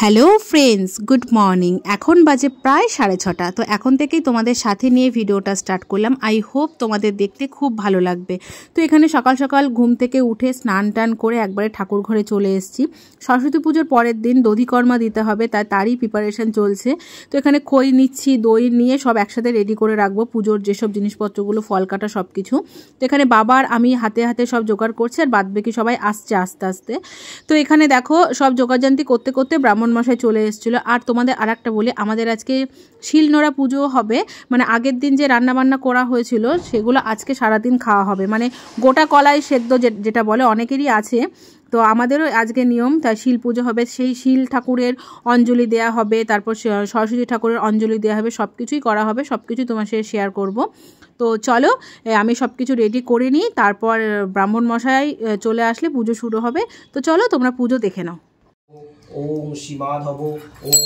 Hello friends, good morning. এখন বাজে প্রায় 6:30। তো এখন থেকেই তোমাদের সাথে নিয়ে ভিডিওটা স্টার্ট করলাম। আই হোপ তোমাদের দেখতে খুব ভালো লাগবে। তো এখানে সকাল সকাল ঘুম থেকে উঠে স্নান টান করে একবারে ঠাকুর ঘরে চলে এসেছি। সরস্বতী পুজোর পরের দিন দধিকর্মা দিতে হবে, তারই প্রিপারেশন চলছে। তো এখানে খই নিচ্ছি, দই নিয়ে সব একসাথে রেডি করে রাখবো পুজোর যেসব জিনিসপত্রগুলো, ফল কাটা সব কিছু। তো এখানে বাবার আমি হাতে হাতে সব জোগাড় করছি, আর বাদবাকি সবাই আসছে আস্তে আস্তে। তো এখানে দেখো সব জোগাড়জান্তি করতে করতে ব্রাহ্মণ মশাই চলে এসেছিলো। আর তোমাদের আর একটা বলি, আমাদের আজকে শিলনোড়া পুজো হবে, মানে আগের দিন যে রান্নাবান্না করা হয়েছিল সেগুলো আজকে সারাদিন খাওয়া হবে, মানে গোটা কলাই সেদ্ধ যেটা বলে, অনেকেরই আছে। তো আমাদেরও আজকে নিয়ম, তাই শিল পুজো হবে, সেই শিল ঠাকুরের অঞ্জলি দেওয়া হবে, তারপর সরস্বতী ঠাকুরের অঞ্জলি দেওয়া হবে, সব কিছুই করা হবে, সব কিছুই তোমার সাথে শেয়ার করব। তো চলো আমি সব কিছু রেডি করে নিই, তারপর ব্রাহ্মণ মশাই চলে আসলে পুজো শুরু হবে। তো চলো তোমরা পুজো দেখে নাও। ওম শিবাধব ওম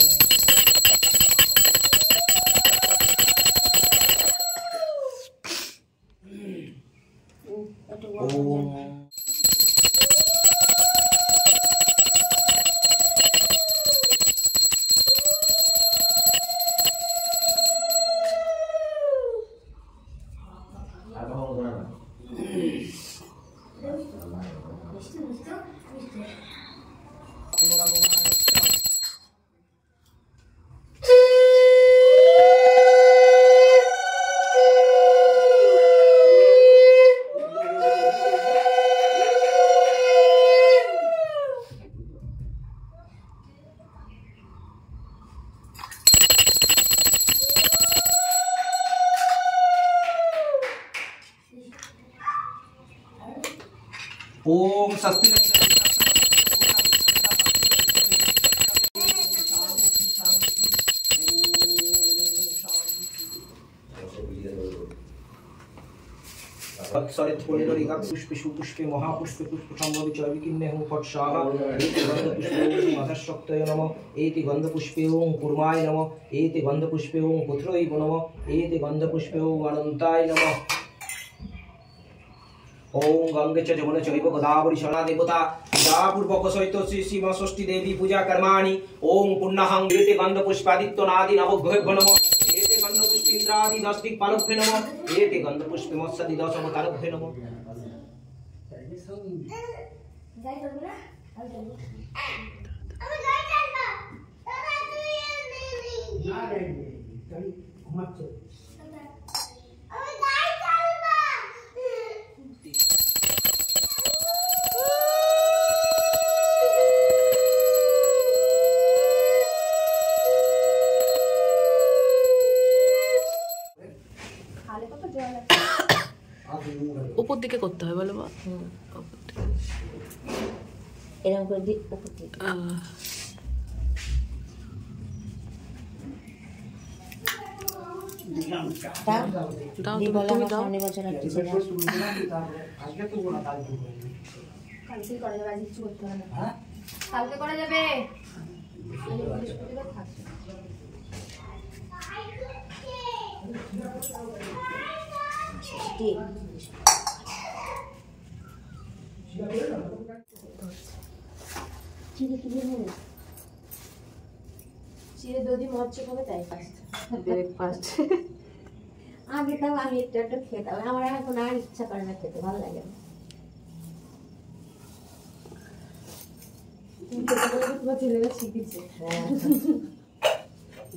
ओम स्वस्ति पुष्पे महापुष्पे पुष्पसंभविचविकिन्ने हूँ फट स्वाहा एति गंधपुष्पे ओं अधःशक्तये नमः एति गंधपुष्पे ओं कुर्माय नमः एति गंधपुष्पे ओं पुत्रये नमः एति गंधपुष्पे ओं अनंताय नमः ओं गंगे च जमुने चैव गोदावरी शरणा देवता पूजा पूर्वक सहित श्री शिव षष्ठी देवी पूजा कर्माणि ओं पुण्यहं एति गंधपुष्पादित्य नादि नवग्रहेभ्यो नमः एति गंधपुष्पेन्द्रादि दस्तिक पालभ्यो नमः एति गंधपुष्पे मत्स्यादि दश अवतारभ्यो नमः উপর দিকে করতে হয় বলো, এরকম করে দিই উপর দিকে। কালকে করা যাবে। চিড়ে দধি মরছে কবে, তাই ব্রেকফাস্ট। আগে তাও আমি একটু একটু খেতাম, আমার এখন আর ইচ্ছা করে না খেতে, ভালো লাগে না।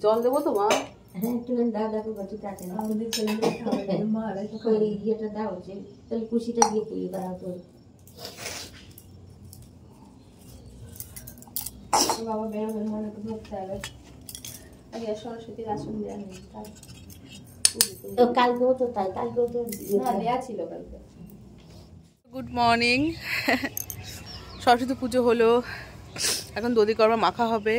জল দেবো তো মা? হ্যাঁ একটু দাও, দেখো কচি কাটে না আমাদের ছেলেমেয়ে ইয়েটা দাও, যে তাহলে কুশিটা দিয়ে পুলি করা তোর বাবা বেরোবেন মনে তো ধরতে হবে। আগে সরস্বতীর আসন দেওয়া নেই, কালকেও তো তাই, কালকেও তো দেওয়া ছিল কালকে। Good morning. সরস্বতী পুজো হলো, এখন দধিকর্মা মাখা হবে,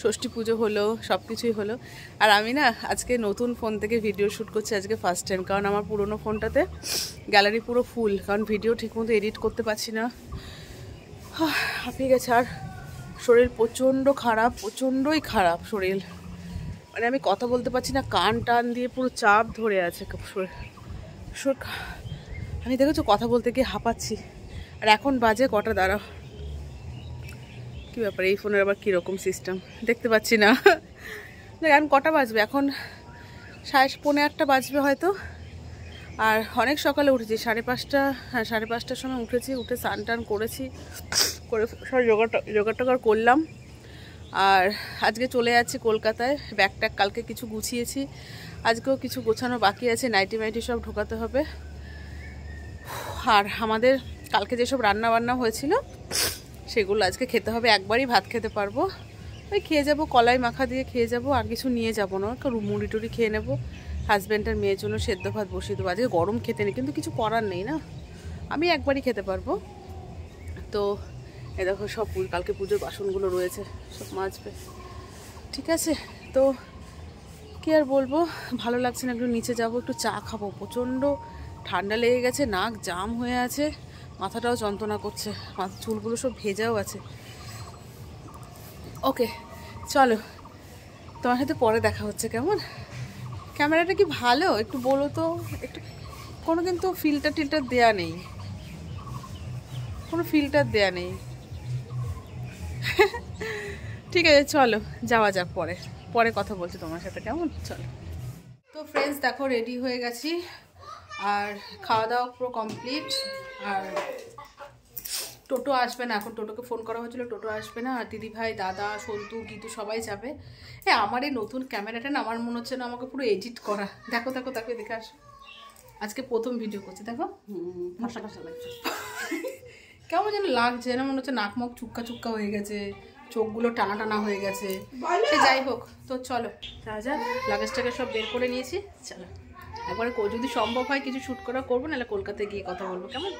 ষষ্ঠী পুজো হলো, সব কিছুই হলো। আর আমি না আজকে নতুন ফোন থেকে ভিডিও শ্যুট করছি, আজকে ফার্স্ট টাইম। কারণ আমার পুরোনো ফোনটাতে গ্যালারি পুরো ফুল, কারণ ভিডিও ঠিকমতো এডিট করতে পারছি না, হাঁপিয়ে গেছে। আর শরীর প্রচণ্ড খারাপ, প্রচণ্ডই খারাপ শরীর, মানে আমি কথা বলতে পারছি না, কান টান দিয়ে পুরো চাপ ধরে আছে আমি দেখেছো কথা বলতে গিয়ে হাঁপাচ্ছি। আর এখন বাজে কটা, দাঁড়াও কী ব্যাপার, এই ফোনের আবার কীরকম সিস্টেম দেখতে পাচ্ছি না। দেখ এখন কটা বাজবে, এখন 5:30 বাজবে হয়তো। আর অনেক সকালে উঠেছি, 5:30, হ্যাঁ 5:30টার সময় উঠেছি। উঠে স্নান টান করেছি, করে সব জোগাড় টোগাড় করলাম। আর আজকে চলে যাচ্ছি কলকাতায়। ব্যাগ ট্যাগ কালকে কিছু গুছিয়েছি, আজকেও কিছু গোছানো বাকি আছে, নাইটি মাইটি সব ঢোকাতে হবে। আর আমাদের কালকে যেসব রান্না বান্না হয়েছিল সেগুলো আজকে খেতে হবে, একবারই ভাত খেতে পারবো। ওই খেয়ে যাবো, কলাই মাখা দিয়ে খেয়ে যাবো, আর কিছু নিয়ে যাবো না, মুড়ি টুড়ি খেয়ে নেবো। হাজব্যান্ড আর মেয়ের জন্য সেদ্ধ ভাত বসিয়ে দেবো। আজকে গরম খেতে নেই, কিন্তু কিছু করার নেই না, আমি একবারই খেতে পারবো। তো এ দেখো সব কালকে পুজোর বাসনগুলো রয়েছে, সব মাজবে। ঠিক আছে, তো কি আর বলবো, ভালো লাগছে না, একটু নিচে যাবো, একটু চা খাবো। প্রচণ্ড ঠান্ডা লেগে গেছে, নাক জাম হয়ে আছে, মাথাটাও যন্ত্রণা করছে, মাথার চুলগুলো সব ভেজাও আছে। ওকে চলো, তোমার সাথে পরে দেখা হচ্ছে। কেমন ক্যামেরাটা কি ভালো একটু বলো তো, একটু কোনো কিন্তু ফিল্টার টিল্টার দেয়া নেই, কোনো ফিল্টার দেয়া নেই। ঠিক আছে চলো যাওয়া যাক, পরে কথা বলছি তোমার সাথে, কেমন? চলো। তো ফ্রেন্ডস দেখো রেডি হয়ে গেছি, আর খাওয়া দাওয়া পুরো কমপ্লিট। আর টোটো আসবে না, এখন টোটোকে ফোন করা হয়েছিল, টোটো আসবে না। আর দিদিভাই, দাদা, সন্তু, গীতু সবাই যাবে। হ্যাঁ আমার এই নতুন ক্যামেরাটা না, আমার মনে হচ্ছে না আমাকে পুরো এডিট করা। দেখো দেখো তাকে দেখে আসো, আজকে প্রথম ভিডিও করছি, দেখো ভাষা ভাষা লাগছে, কেমন যেন লাগছে না, মনে হচ্ছে নাক মুখ চুক্কা চুক্কা হয়ে গেছে, চোখগুলো টানা টানা হয়ে গেছে। সে যাই হোক, তো চলো যা লাগেজটাকে সব বের করে নিয়েছি, চলো একবারে যদি সম্ভব হয় কিছু শ্যুট করা করবো, নাহলে কলকাতায় গিয়ে কথা বলবো, কেমন?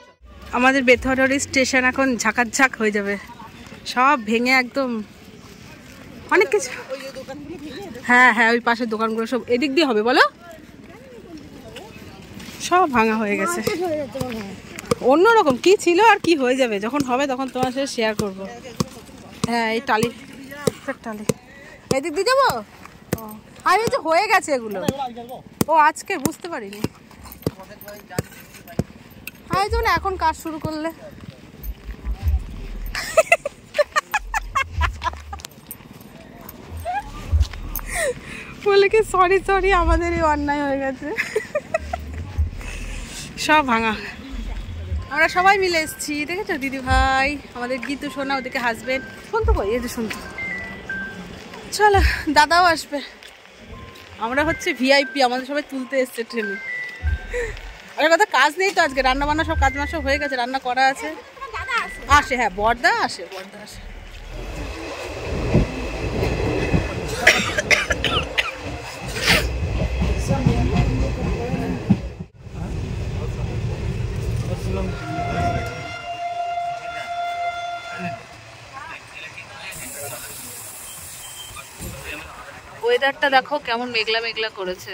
আমাদের বেথরডি স্টেশন এখন ঝাঁকাঝাঁক হয়ে যাবে, সব ভেঙে একদম অনেক কিছু। হ্যাঁ হ্যাঁ ওই পাশের দোকানগুলো সব এদিক দিয়ে হবে, বলো সব ভাঙা হয়ে গেছে। অন্যরকম কি ছিল আর কি হয়ে যাবে, যখন হবে তখন তোমার সাথে শেয়ার করবো। হ্যাঁ এই টালি এদিক দিয়ে যাবো। আর এই যে হয়ে গেছে এগুলো, ও আজকে বুঝতে পারিনি। হ্যাঁ এই জন্য এখন কাজ শুরু করলে। বলে কি সরি আমাদেরই অন্যায় হয়ে গেছে, সব ভাঙা। আমরা সবাই মিলে এসেছি, দেখেছো দিদি ভাই, আমাদের গীতু সোনা, ওদিকে হাজবেন্ড, শুনতো কই এই যে শুনতো। চলো দাদাও আসবে, আমরা হচ্ছে ভিআইপি, আমাদের সবাই তুলতে এসছে ট্রেনে। আর কথা কাজ নেই তো আজকে, রান্না বান্না সব কাজ মাস হয়ে গেছে, রান্না করা আছে। আসে হ্যাঁ বড়দা আসে। ওয়েদারটা দেখো কেমন মেঘলা মেঘলা করেছে।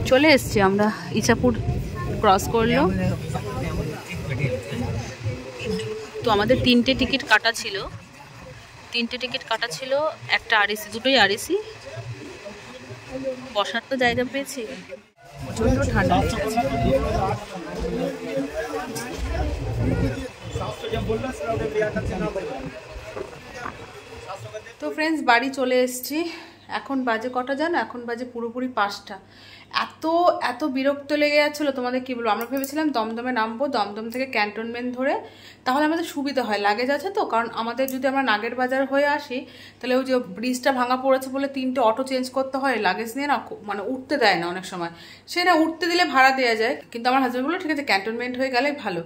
চলে এসছি আমরা, ইছাপুর ক্রস করলো। তো আমাদের 3টে টিকিট কাটা ছিল, একটা আরএসি, দুটোই আরএসি। বসার তো জায়গা পেয়েছি, প্রচন্ড ঠান্ডা লেগে গেছে। তো ফ্রেন্ডস বাড়ি চলে এসেছি, এখন বাজে কটা জানো, এখন বাজে পুরোপুরি 5টা। এত বিরক্ত লেগে যাচ্ছিলো, তোমাদের কি বলবো। আমরা ভেবেছিলাম দমদমে নামবো, দমদম থেকে ক্যান্টনমেন্ট ধরে, তাহলে আমাদের সুবিধা হয়, লাগেজ আছে তো। কারণ আমাদের যদি আমরা নাগের বাজার হয়ে আসি, তাহলে ওই যে ব্রিজটা ভাঙা পড়েছে বলে 3টে অটো চেঞ্জ করতে হয়, লাগেজ নিয়ে না মানে উঠতে দেয় না অনেক সময়। সে না উঠতে দিলে ভাড়া দেওয়া যায়, কিন্তু আমার হাজব্যান্ড বললো ঠিক আছে ক্যান্টনমেন্ট হয়ে গেলেই ভালো।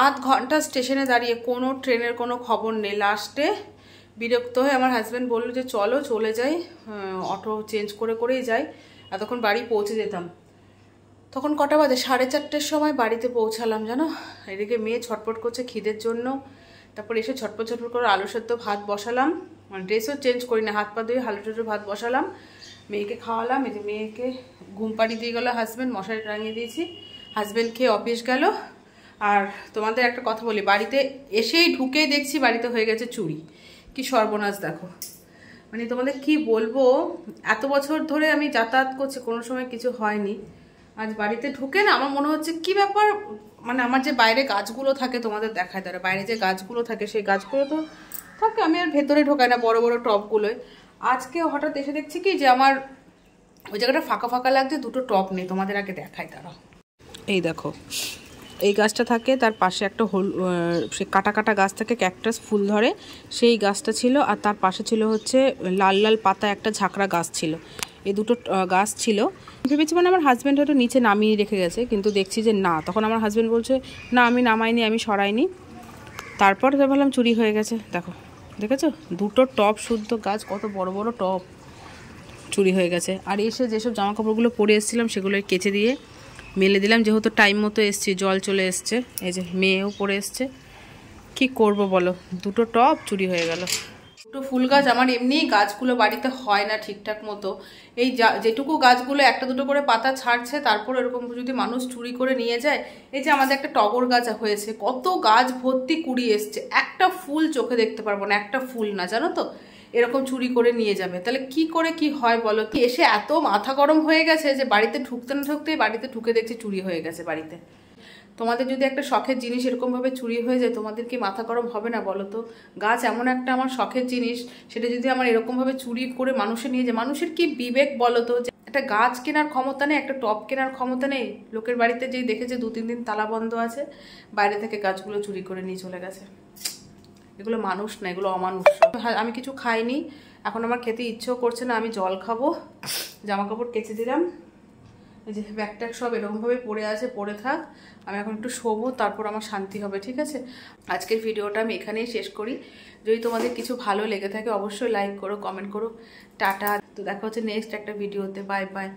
8 ঘন্টা স্টেশনে দাঁড়িয়ে, কোনো ট্রেনের কোনো খবর নেই। লাস্টে বিরক্ত হয়ে আমার হাজব্যান্ড বললো যে চলো চলে যাই, অটো চেঞ্জ করেই যাই, এতক্ষণ বাড়ি পৌঁছে যেতাম। তখন কটা বাজে, 4:30টার সময় বাড়িতে পৌঁছালাম জানো। এদিকে মেয়ে ছটপট করছে খিদের জন্য, তারপর এসে ছটপট করে আলু সেদ্ধ ভাত বসালাম, মানে ড্রেসও চেঞ্জ করি না, হাত পা ধুয়ে আলু সেদ্ধ ভাত বসালাম, মেয়েকে খাওয়ালাম। এই যে মেয়েকে ঘুম পাড়ি দিয়ে গেলো হাজব্যান্ড, মশারি টাঙিয়ে দিয়েছি, হাজব্যান্ড খেয়ে অফিস গেল। আর তোমাদের একটা কথা বলি, বাড়িতে এসেই ঢুকেই দেখছি বাড়িতে হয়ে গেছে চুরি। কি সর্বনাশ দেখো, মানে তোমাদের কি বলবো, এত বছর ধরে আমি যাতায়াত করছি, কোনো সময় কিছু হয়নি। আজ বাড়িতে ঢুকে না আমার মনে হচ্ছে কি ব্যাপার, মানে আমার যে বাইরে গাছগুলো থাকে তোমাদের দেখায়, তারা বাইরে যে গাছগুলো থাকে সেই গাছগুলো তো থাকে, আমি আর ভেতরে ঢোকাই না বড় বড় টবগুলোয়। আজকে হঠাৎ এসে দেখছি কি যে আমার ওই জায়গাটা ফাঁকা ফাঁকা লাগছে, দুটো টব নেই, তোমাদের আগে দেখাই তারা। এই দেখো এই গাছটা থাকে, তার পাশে একটা সে কাটা কাটা গাছ থাকে, ক্যাকটাস ফুল ধরে, সেই গাছটা ছিল। আর তার পাশে ছিল হচ্ছে লাল লাল পাতা একটা ঝাঁকড়া গাছ ছিল। এই দুটো গাছ ছিল। ভেবেছি মানে আমার হাজব্যান্ড হয়তো নিচে নামিয়ে রেখে গেছে, কিন্তু দেখছি যে না। তখন আমার হাজব্যান্ড বলছে না আমি নামাইনি, আমি সরাইনি। তারপর তো ভাবলাম চুরি হয়ে গেছে। দেখো দেখেছো দুটো টব শুদ্ধ গাছ, কত বড় বড় টব চুরি হয়ে গেছে। আর এসে যেসব জামা কাপড়গুলো পরে এসেছিলাম সেগুলো কেচে দিয়ে মেলে দিলাম, যেহেতু টাইম মতো এসছি, জল চলে এসছে। এই যে মেয়েও পরে এসছে, কি করব বলো, দুটো টব চুরি হয়ে গেল। দুটো ফুল গাছ আমার এমনি গাছগুলো বাড়িতে হয় না ঠিকঠাক মতো। এই যেটুকু গাছগুলো একটা দুটো করে পাতা ছাড়ছে, তারপর এরকম যদি মানুষ চুরি করে নিয়ে যায়। এই যে আমাদের একটা টগর গাছ হয়েছে, কত গাছ ভর্তি কুড়ি এসছে, একটা ফুল চোখে দেখতে পারবো না, একটা ফুল না, জানো তো, এরকম চুরি করে নিয়ে যাবে। তাহলে কি করে কি হয় বলো? কি এসে এত মাথা গরম হয়ে গেছে যে বাড়িতে ঢুকতে না ঢুকতেই বাড়িতে ঢুকে দেখছি চুরি হয়ে গেছে বাড়িতে। তোমাদের যদি একটা শখের জিনিস এরকমভাবে চুরি হয়ে যায়, তোমাদের কি মাথা গরম হবে না বলো তো? গাছ এমন একটা আমার শখের জিনিস, সেটা যদি আমার এরকমভাবে চুরি করে মানুষে নিয়ে যায়, মানুষের কি বিবেক বলো তো? যে একটা গাছ কেনার ক্ষমতা নেই, একটা টব কেনার ক্ষমতা নেই। লোকের বাড়িতে যেই দেখেছে 2-3 দিন তালা বন্ধ আছে, বাইরে থেকে গাছগুলো চুরি করে নিয়ে চলে গেছে। এগুলো মানুষ না, এগুলো অমানুষ। আমি কিছু খাইনি, এখন আমার খেতে ইচ্ছেও করছে না, আমি জল খাবো। জামা কাপড় কেচে দিলাম, এই যে ব্যাগ ট্যাগ সব এরকমভাবে পড়ে আছে, পড়ে থাক। আমি এখন একটু শোবো, তারপর আমার শান্তি হবে, ঠিক আছে? আজকের ভিডিওটা আমি এখানেই শেষ করি। যদি তোমাদের কিছু ভালো লেগে থাকে অবশ্যই লাইক করো, কমেন্ট করো। টাটা। তো দেখা হচ্ছে নেক্সট একটা ভিডিওতে। Bye bye.